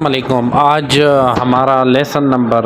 वालेकुम। आज हमारा लेसन नंबर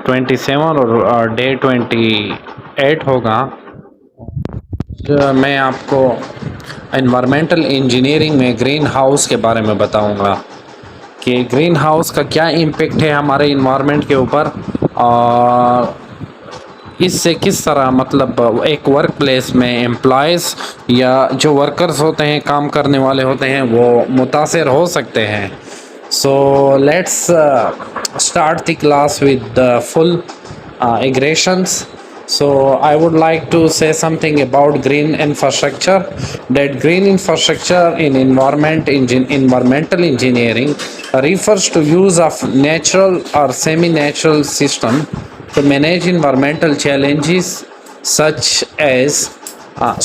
27 और डे 28 होगा। मैं आपको इन्वायरमेंटल इंजीनियरिंग में ग्रीन हाउस के बारे में बताऊंगा कि ग्रीन हाउस का क्या इम्पेक्ट है हमारे इन्वायरमेंट के ऊपर और इससे किस तरह मतलब एक वर्क प्लेस में एम्प्लॉयज़ या जो वर्कर्स होते हैं, काम करने वाले होते हैं, वो मुतासिर हो सकते हैं। So let's start the class with the full aggressions. So I would like to say something about green infrastructure. That green infrastructure in environmental engineering refers to use of natural or semi-natural system to manage environmental challenges such as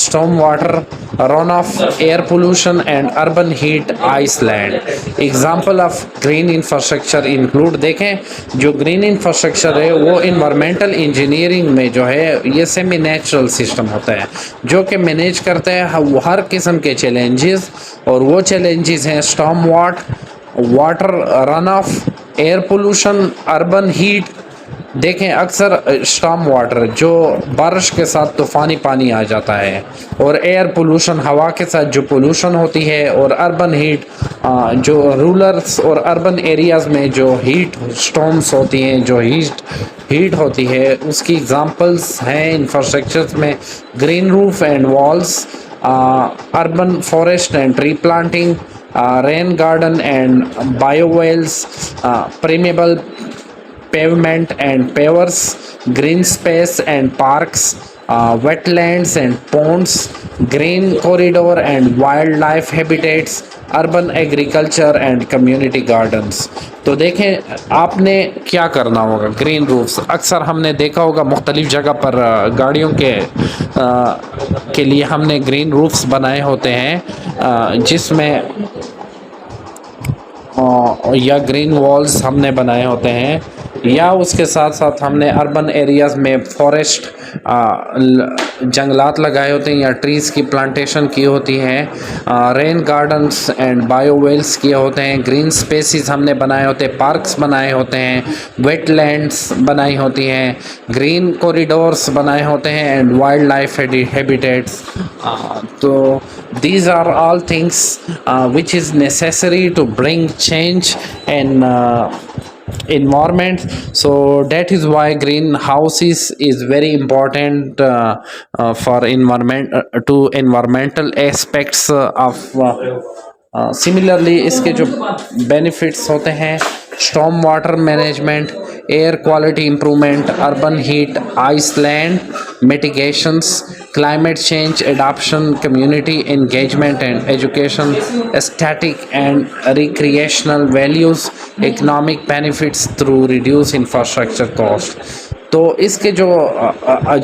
stormwater runoff, air pollution and urban heat island. Example of green infrastructure include देखें। जो green infrastructure है वो environmental engineering में जो है ये semi natural system होता है जो कि मैनेज करता है हर किस्म के चैलेंजेस, और वो चैलेंजेस हैं storm water run of, air pollution, urban heat. देखें अक्सर स्टॉर्म वाटर जो बारिश के साथ तूफ़ानी पानी आ जाता है, और एयर पोल्यूशन हवा के साथ जो पोल्यूशन होती है, और अर्बन हीट जो रूरल्स और अर्बन एरियाज़ में जो हीट स्टॉर्म्स होती हैं, जो हीट होती है, उसकी एग्जांपल्स हैं इंफ्रास्ट्रक्चर्स में green roof and walls, urban forest and tree planting, rain garden and bioswales, permeable pavement and pavers, green space and parks, wetlands and ponds, green corridor and wildlife habitats, urban agriculture and community gardens। तो देखें आपने क्या करना होगा। Green roofs अक्सर हमने देखा होगा मुख्तलिफ जगह पर गाड़ियों के लिए हमने ग्रीन रूफ्स बनाए होते हैं, जिसमें या ग्रीन वॉल्स हमने बनाए होते हैं, या उसके साथ साथ हमने अर्बन एरियाज़ में फॉरेस्ट जंगलात लगाए होते हैं या ट्रीज़ की प्लांटेशन की होती है, रेन गार्डन्स एंड बायोवेल्स किए होते हैं, ग्रीन स्पेसिस हमने बनाए होते हैं, पार्क्स बनाए होते हैं, वेटलैंड्स बनाई होती हैं, ग्रीन कॉरिडोर्स बनाए होते हैं एंड वाइल्ड लाइफ हैबिटेट्स। तो these are all things which is necessary to bring change in environment. So that is why greenhouses is very important for environment to environmental aspects of similarly इसके जो benefits होते हैं storm water management, air quality improvement, urban heat island mitigations, climate change adoption, community engagement and education, aesthetic and recreational values, economic benefits through reduced infrastructure cost। तो इसके जो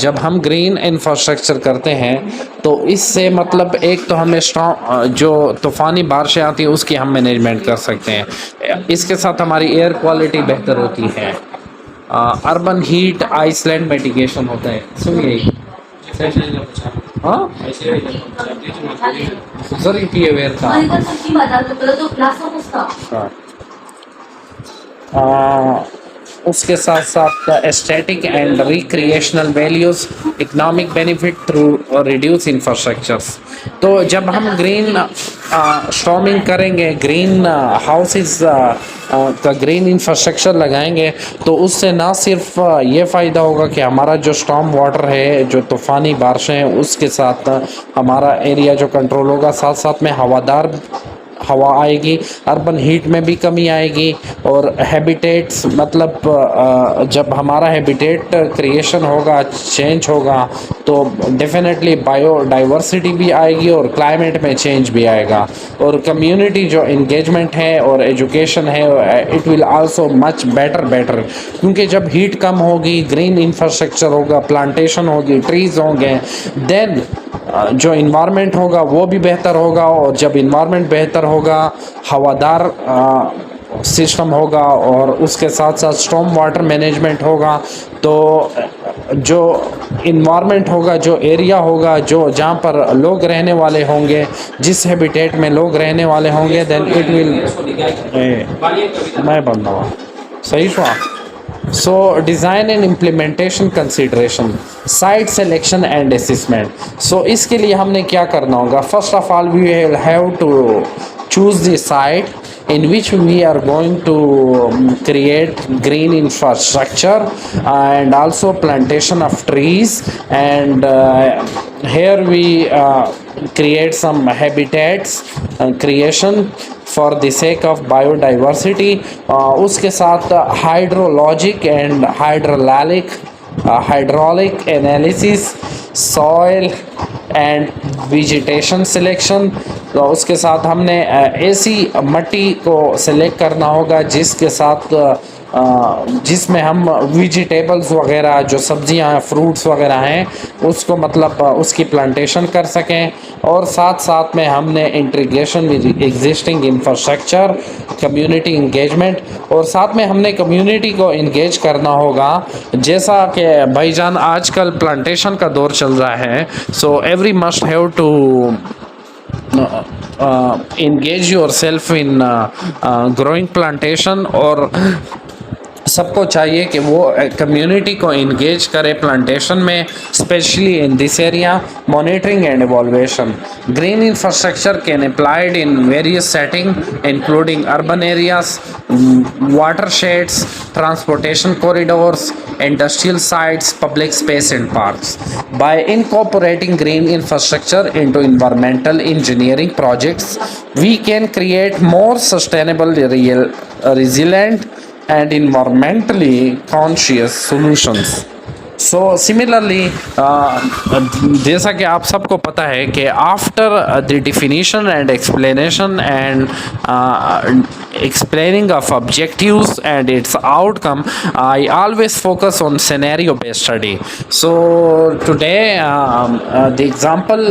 जब हम green infrastructure करते हैं तो इससे मतलब एक तो हमें जो तूफ़ानी बारिशें आती हैं उसकी हम मैनेजमेंट कर सकते हैं, इसके साथ हमारी एयर क्वालिटी बेहतर होती है, अर्बन हीट आइसलैंड मिटिगेशन होता है। सुनिए हाँ जरी पिए वेर था उसके साथ साथ aesthetic and recreational values, economic benefit through reduce infrastructures. तो जब हम ग्रीन स्टॉर्मिंग करेंगे, ग्रीन हाउसेस का ग्रीन इंफ्रास्ट्रक्चर लगाएंगे, तो उससे ना सिर्फ ये फ़ायदा होगा कि हमारा जो स्टॉर्म वाटर है, जो तूफ़ानी बारिशें हैं, उसके साथ हमारा एरिया जो कंट्रोल होगा, साथ साथ में हवादार हवा आएगी, अर्बन हीट में भी कमी आएगी, और हैबिटेट्स मतलब जब हमारा हैबिटेट क्रिएशन होगा, चेंज होगा, तो डेफिनेटली बायोडाइवर्सिटी भी आएगी और क्लाइमेट में चेंज भी आएगा, और कम्युनिटी जो इंगेजमेंट है और एजुकेशन है it will also much better, क्योंकि जब हीट कम होगी, ग्रीन इंफ्रास्ट्रक्चर होगा, प्लांटेशन होगी, ट्रीज़ होंगे, देन जो इन्वायरमेंट होगा वो भी बेहतर होगा, और जब इन्वायरमेंट बेहतर होगा, हवादार सिस्टम होगा, और उसके साथ साथ स्टॉर्म वाटर मैनेजमेंट होगा, तो जो इन्वायरमेंट होगा, जो एरिया होगा, जो जहाँ पर लोग रहने वाले होंगे, जिस हैबिटेट में लोग रहने वाले होंगे, देन इट विल मैं बन रहा सही हुआ। So design and implementation consideration, site selection and assessment. So इसके लिए हमने क्या करना होगा? First of all, we will have to choose the site in which we are going to create green infrastructure and also plantation of trees, and here we create some habitats creation for the sake of biodiversity. उसके साथ hydrologic and hydraulic analysis, soil and vegetation selection. तो उसके साथ हमने ऐसी मट्टी को select करना होगा जिसके साथ जिसमें हम वेजिटेबल्स वगैरह, जो सब्जियां फ्रूट्स वगैरह हैं, उसको मतलब उसकी प्लांटेशन कर सकें। और साथ साथ में हमने integration with existing infrastructure, community engagement, और साथ में हमने कम्युनिटी को इंगेज करना होगा। जैसा कि भाईजान आजकल प्लांटेशन का दौर चल रहा है, so every must have to engage yourself in growing plantation, और सबको चाहिए कि वो कम्युनिटी को इंगेज करे प्लांटेशन में, specially in this area. Monitoring and evaluation, green infrastructure can applied in various setting including urban areas, watersheds, transportation corridors, industrial sites, public space and parks. By incorporating green infrastructure into environmental engineering projects, we can create more sustainable, resilient and environmentally conscious solutions. So similarly जैसा कि आप सबको पता है कि after the definition and explanation and explaining of objectives and its outcome, I always focus on scenario based study. So today the example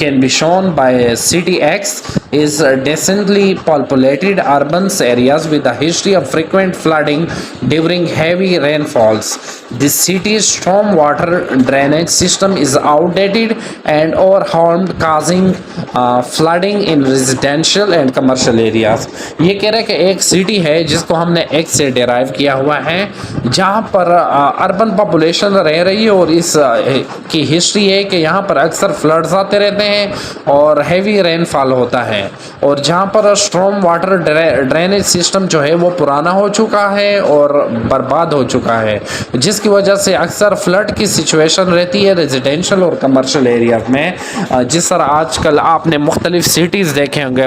can be shown by city X is densely populated urban areas with a history of frequent flooding during heavy rainfalls. The city's stormwater drainage system is outdated and overwhelmed, causing flooding in residential and commercial areas. ये कह रहे हैं कि एक city है जिसको हमने X से डिराइव किया हुआ है, जहाँ पर अर्बन पॉपुलेशन रह रही है, और इस की हिस्ट्री है कि यहाँ पर अक्सर फ्लड्स आते रहते हैं और हैवी रेनफॉल होता है, और जहाँ पर स्ट्रॉम वाटर ड्रेनेज सिस्टम जो है वो पुराना हो चुका है और बर्बाद हो चुका है, जिसकी वजह से अक्सर फ्लड की सिचुएशन रहती है रेजिडेंशियल और कमर्शियल एरिया में। जिस तरह आजकल आपने मुख्तलिफ सिटीज़ देखे होंगे,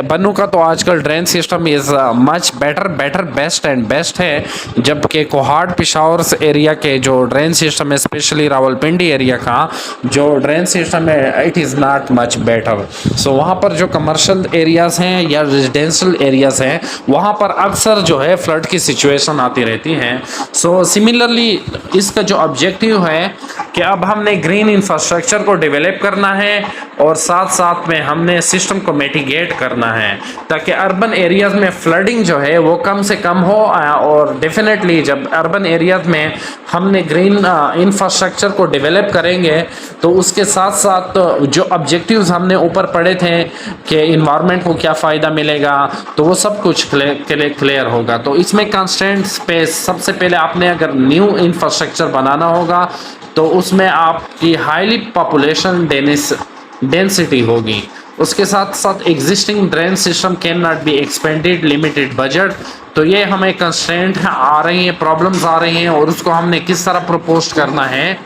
बन्नू का तो आजकल drain system is much better best and best है, जबकि कोहाट पिशावर एरिया के जो ड्रेन सिस्टम है, स्पेशली रावलपिंडी एरिया का जो ड्रेन सिस्टम है, it is not much better. So वहाँ पर जो कमर्शियल एरियाज़ हैं या रेजिडेंशियल एरियाज़ हैं, वहाँ पर अक्सर जो है फ्लड की सिचुएशन आती रहती है। सो सिमिलरली इसका जो ऑब्जेक्टिव है कि अब हमने ग्रीन इंफ्रास्ट्रक्चर को डेवलप करना है और साथ साथ में हमने सिस्टम को मिटिगेट करना है, ताकि अर्बन एरियाज़ में फ्लडिंग जो है वो कम से कम हो। और डेफिनेटली जब अर्बन एरियाज़ में हमने ग्रीन इंफ्रास्ट्रक्चर को डेवलप करेंगे तो उसके साथ साथ जो ऑब्जेक्टिव्स हमने ऊपर पढ़े थे कि इन्वायरमेंट को क्या फ़ायदा मिलेगा, तो वो सब कुछ क्लियर होगा। तो इसमें कंस्ट्रेंट स्पेस, सबसे पहले आपने अगर न्यू इंफ्रास्ट्रक्चर बनाना होगा तो उसमें आपकी हाईली पॉपुलेशन डेंसिटी होगी। उसके साथ साथ existing drain system can not be expanded, limited budget. तो ये हमें कंस्ट्रेंट आ रही हैं, प्रॉब्लम्स आ रही हैं, और उसको हमने किस तरह प्रपोज करना है।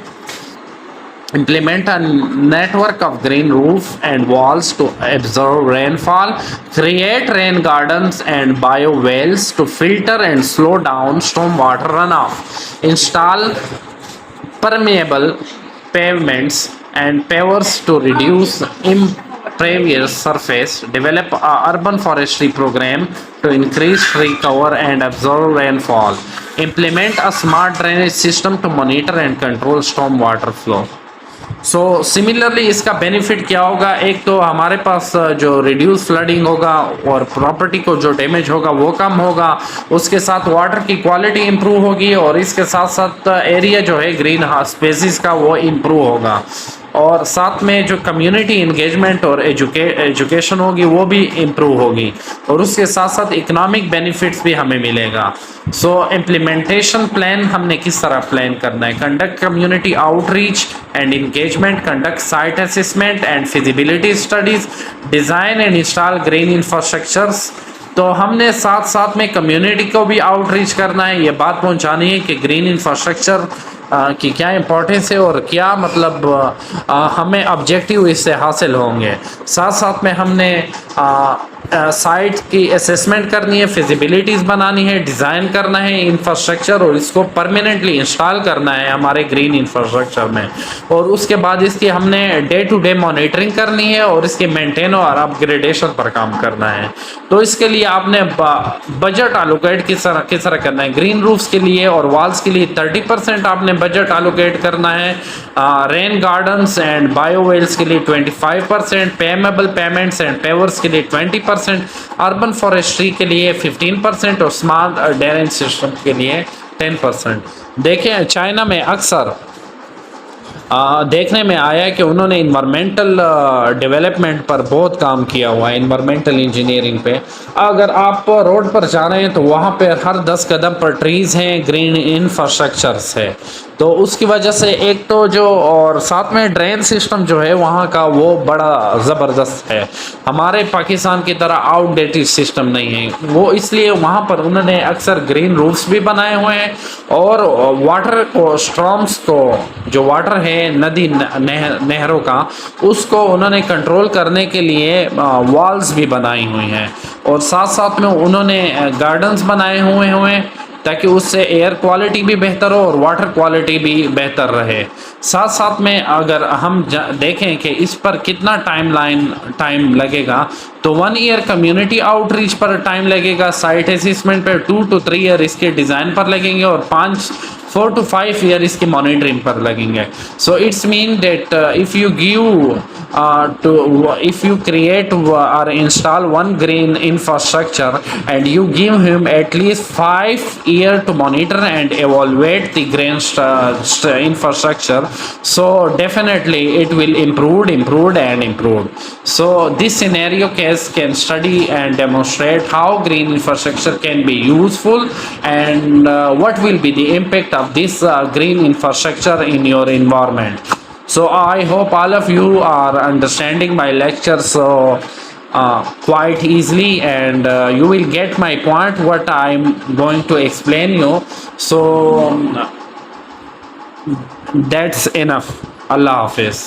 Implement a network of green roof and walls to absorb rainfall, create rain gardens and bio wells to filter and slow down stormwater runoff, install permeable pavements and pavers to reduce impervious surface, develop a urban forestry program to increase tree cover and absorb rainfall, implement a smart drainage system to monitor and control stormwater flow. So similarly इसका benefit क्या होगा, एक तो हमारे पास जो reduce flooding होगा और property को जो डैमेज होगा वो कम होगा, उसके साथ वाटर की क्वालिटी इंप्रूव होगी और इसके साथ साथ एरिया जो है ग्रीन हाउस स्पेसिस का वो इंप्रूव होगा और साथ में जो कम्युनिटी इंगेजमेंट और एजुकेशन होगी वो भी इम्प्रूव होगी और उसके साथ साथ इकोनॉमिक बेनिफिट्स भी हमें मिलेगा। सो इम्प्लीमेंटेशन प्लान हमने किस तरह प्लान करना है, conduct community outreach and engagement, conduct site assessment and feasibility studies, design and install green infrastructures. तो हमने साथ साथ में कम्युनिटी को भी आउटरीच करना है, ये बात पहुंचानी है कि ग्रीन इंफ्रास्ट्रक्चर की क्या इम्पोर्टेंस है और क्या मतलब हमें ऑब्जेक्टिव इससे हासिल होंगे। साथ साथ में हमने साइट की असेसमेंट करनी है, फिजिबिलिटीज़ बनानी है, डिज़ाइन करना है इंफ्रास्ट्रक्चर और इसको परमानेंटली इंस्टॉल करना है हमारे ग्रीन इंफ्रास्ट्रक्चर में और उसके बाद इसकी हमने डे टू डे मॉनिटरिंग करनी है और इसके मेंटेन और अपग्रेडेशन पर काम करना है। तो इसके लिए आपने बजट एलोकेट किस तरह करना है, ग्रीन रूफ्स के लिए और वॉल्स के लिए 30% आपने बजट एलोकेट करना है, रेन गार्डन्स एंड बायोवेल्स के लिए 25%, पेमेबल पेमेंट्स एंड पेवर्स के लिए 20%, अर्बन फॉरेस्ट्री के लिए 15% और स्मार्ट ड्रेनेज सिस्टम के लिए 10%। देखें चाइना में अक्सर देखने में आया है कि उन्होंने इन्वायरमेंटल डेवलपमेंट पर बहुत काम किया हुआ है, इन्वायरमेंटल इंजीनियरिंग पे। अगर आप रोड पर जा रहे हैं तो वहाँ पे हर 10 कदम पर ट्रीज़ हैं, ग्रीन इंफ्रास्ट्रक्चर्स है, तो उसकी वजह से एक तो जो और साथ में ड्रेन सिस्टम जो है वहाँ का वो बड़ा ज़बरदस्त है, हमारे पाकिस्तान की तरह आउटडेटेड सिस्टम नहीं है वो, इसलिए वहाँ पर उन्होंने अक्सर ग्रीन रूफ्स भी बनाए हुए हैं और वाटर को स्ट्रॉम्स को जो वाटर है नदी नहरों का उसको उन्होंने कंट्रोल करने के लिए वॉल्स भी बनाई हुई हैं और साथ साथ में उन्होंने गार्डन्स बनाए हुए ताकि उससे एयर क्वालिटी भी बेहतर हो और वाटर क्वालिटी भी बेहतर रहे। साथ साथ में अगर हम देखें कि इस पर कितना टाइम लगेगा तो 1 ईयर कम्युनिटी आउटरीच पर टाइम लगेगा, साइट असेसमेंट पर 2 to 3 ईयर इसके डिज़ाइन पर लगेंगे और 4 to 5 ईयर इसकी मॉनिटरिंग पर लगेंगे। So it's mean that if you create or install one green infrastructure and you give him at least 5 years to monitor and evaluate the green infrastructure, so definitely it will improve. So this scenario case can study and demonstrate how green infrastructure can be useful and what will be the impact of this green infrastructure in your environment. So I hope all of you are understanding my lecture quite easily and you will get my point what I'm going to explain you. So that's enough. Allah Hafiz.